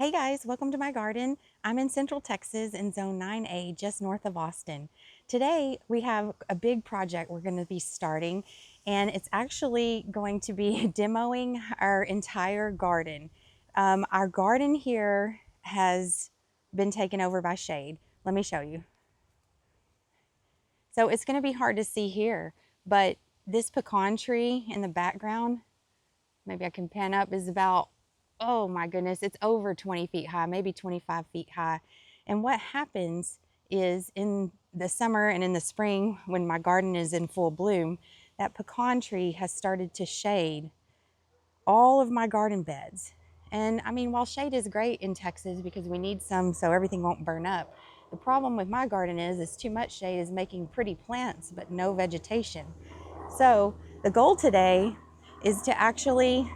Hey guys, welcome to my garden. I'm in Central Texas in Zone 9A, just north of Austin. Today we have a big project we're going to be starting, and it's actually going to be demoing our entire garden. Our garden here has been taken over by shade. Let me show you. So it's going to be hard to see here, but this pecan tree in the background, maybe I can pan up, is about, oh my goodness, it's over 20 feet high, maybe 25 feet high. And what happens is in the summer and in the spring, when my garden is in full bloom, that pecan tree has started to shade all of my garden beds. And I mean, while shade is great in Texas because we need some so everything won't burn up, the problem with my garden is too much shade is making pretty plants but no vegetation. So the goal today is to actually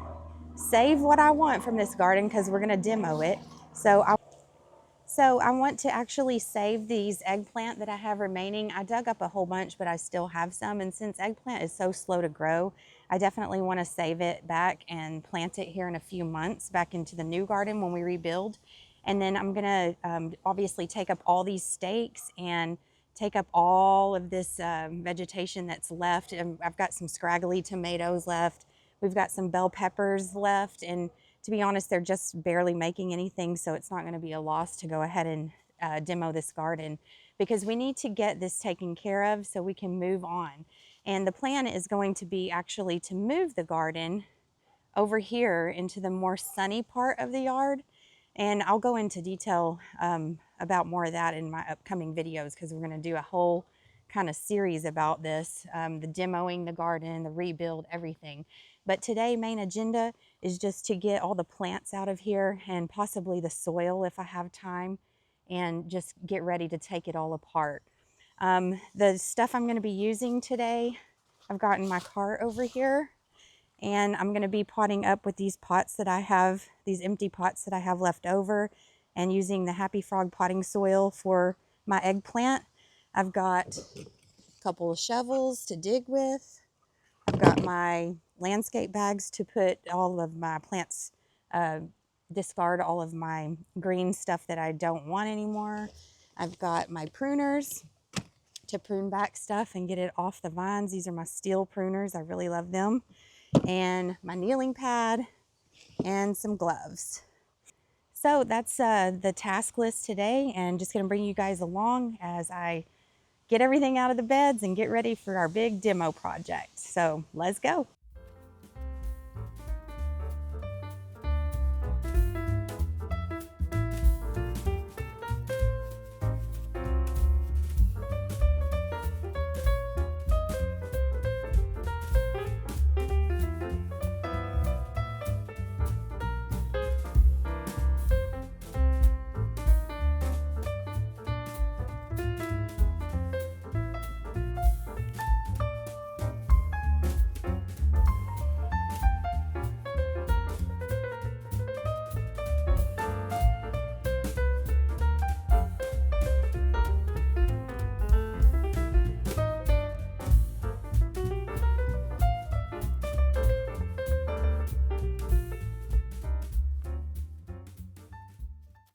save what I want from this garden because we're going to demo it. So I want to actually save these eggplant that I have remaining. I dug up a whole bunch, but I still have some. And since eggplant is so slow to grow, I definitely want to save it back and plant it here in a few months back into the new garden when we rebuild. And then I'm going to obviously take up all these stakes and take up all of this vegetation that's left. And I've got some scraggly tomatoes left. We've got some bell peppers left, and to be honest, they're just barely making anything, so it's not going to be a loss to go ahead and demo this garden because we need to get this taken care of so we can move on. And the plan is going to be actually to move the garden over here into the more sunny part of the yard. And I'll go into detail about more of that in my upcoming videos because we're going to do a whole kind of series about this, the demoing the garden, the rebuild, everything. But today, main agenda is just to get all the plants out of here and possibly the soil if I have time, and just get ready to take it all apart. The stuff I'm going to be using today, I've got in my cart over here, and I'm going to be potting up with these pots that I have, these empty pots that I have left over, and using the Happy Frog potting soil for my eggplant. I've got a couple of shovels to dig with. I've got my landscape bags to put all of my plants, discard all of my green stuff that I don't want anymore. I've got my pruners to prune back stuff and get it off the vines. These are my steel pruners. I really love them. And my kneeling pad and some gloves. So that's the task list today, and just going to bring you guys along as I get everything out of the beds and get ready for our big demo project. So let's go.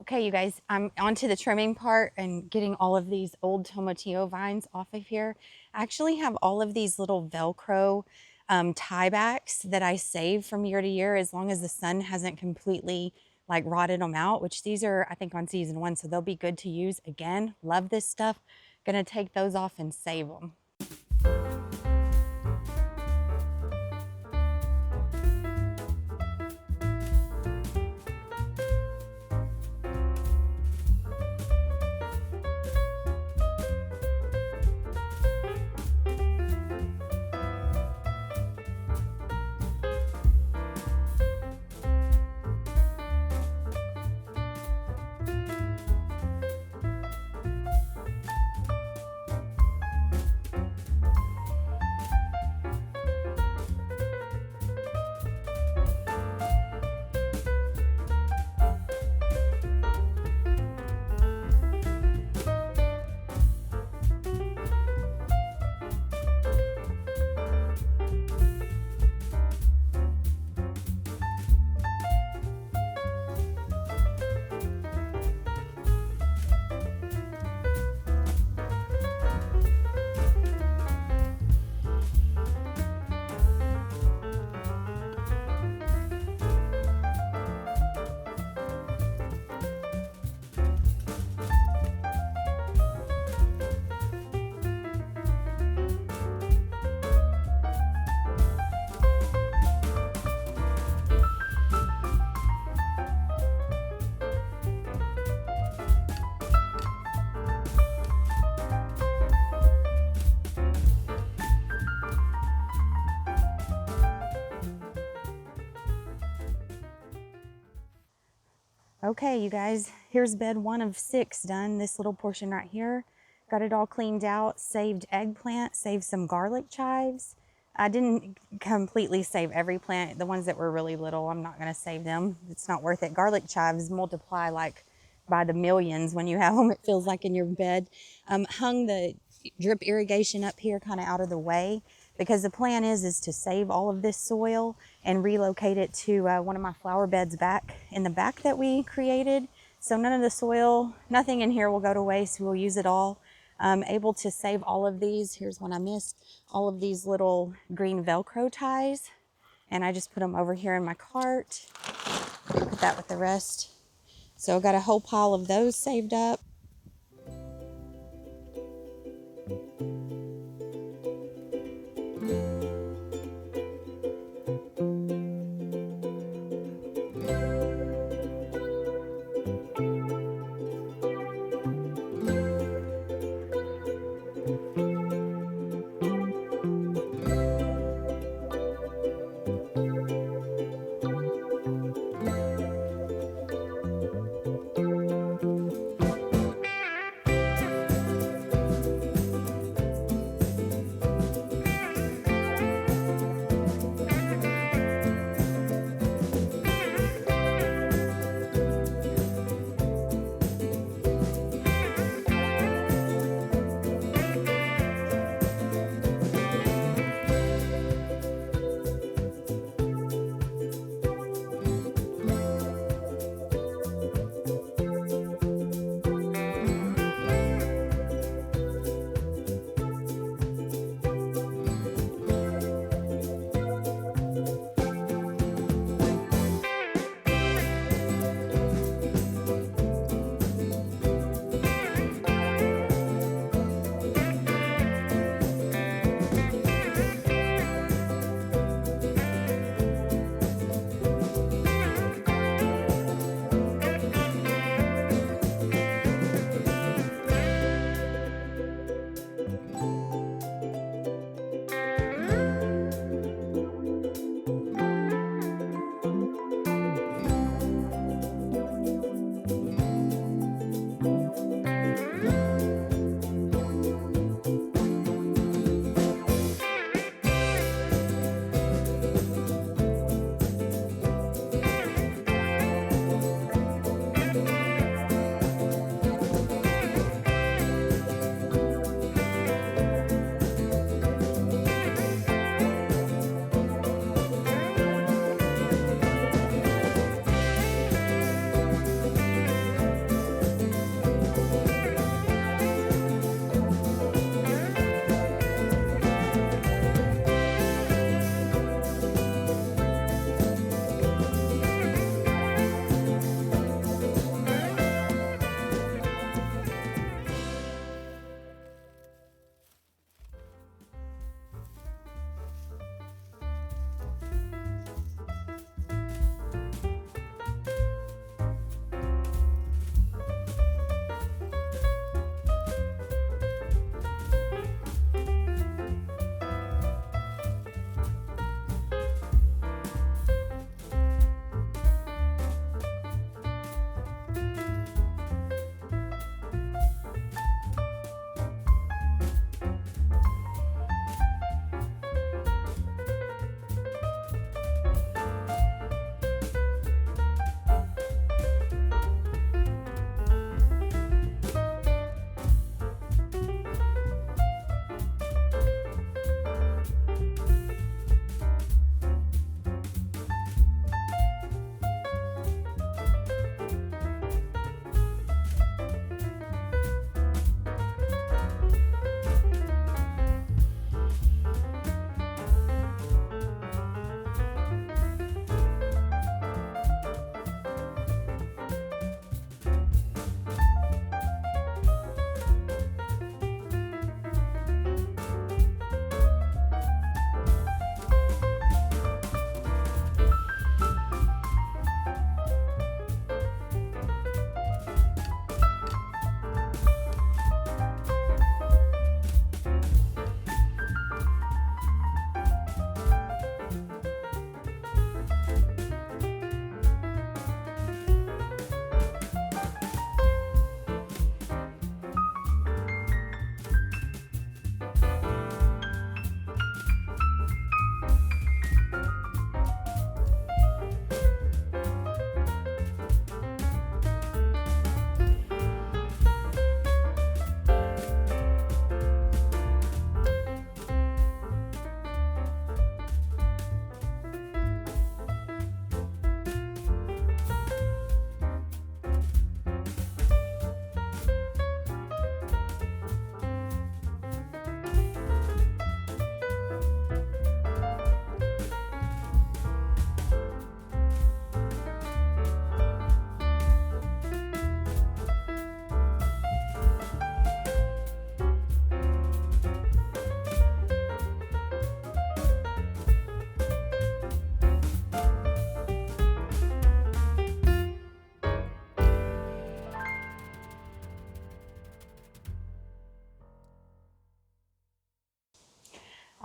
Okay, you guys, I'm onto the trimming part and getting all of these old tomatillo vines off of here. I actually have all of these little Velcro tiebacks that I save from year to year as long as the sun hasn't completely like rotted them out, which these are, I think, on season 1, so they'll be good to use. Again, love this stuff. Gonna take those off and save them. Okay, you guys, here's bed 1 of 6 done. This little portion right here. Got it all cleaned out, saved eggplant, saved some garlic chives. I didn't completely save every plant. The ones that were really little, I'm not gonna save them. It's not worth it. Garlic chives multiply like by the millions when you have them, it feels like, in your bed. Hung the drip irrigation up here kind of out of the way, because the plan is to save all of this soil and relocate it to one of my flower beds back in the back that we created. So none of the soil, nothing in here will go to waste. We'll use it all. Able to save all of these. Here's one I missed. All of these little green Velcro ties. And I just put them over here in my cart. Put that with the rest. So I got a whole pile of those saved up.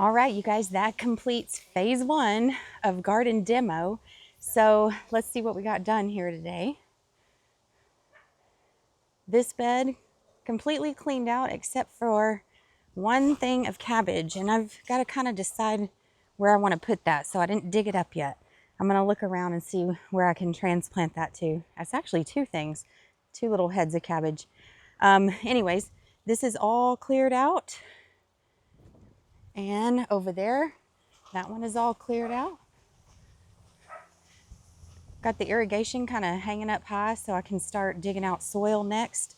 All right, you guys, that completes phase 1 of garden demo. So let's see what we got done here today. This bed completely cleaned out except for one thing of cabbage, and I've got to kind of decide where I want to put that, so I didn't dig it up yet. I'm going to look around and see where I can transplant that to. That's actually 2 things, 2 little heads of cabbage. Anyways, this is all cleared out. And over there, that one is all cleared out. Got the irrigation kind of hanging up high so I can start digging out soil next.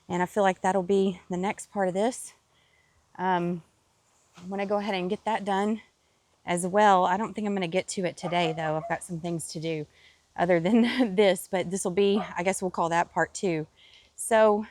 And I feel like that'll be the next part of this. I'm going to go ahead and get that done as well. I don't think I'm going to get to it today, though. I've got some things to do other than this, but this will be, I guess we'll call that part 2. So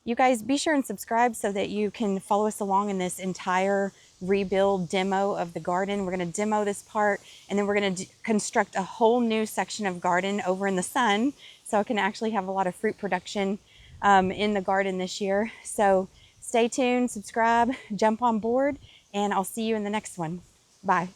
you guys be sure and subscribe so that you can follow us along in this entire rebuild demo of the garden. We're going to demo this part, and then we're going to construct a whole new section of garden over in the sun so I can actually have a lot of fruit production in the garden this year. So stay tuned, subscribe, jump on board, and I'll see you in the next one. Bye.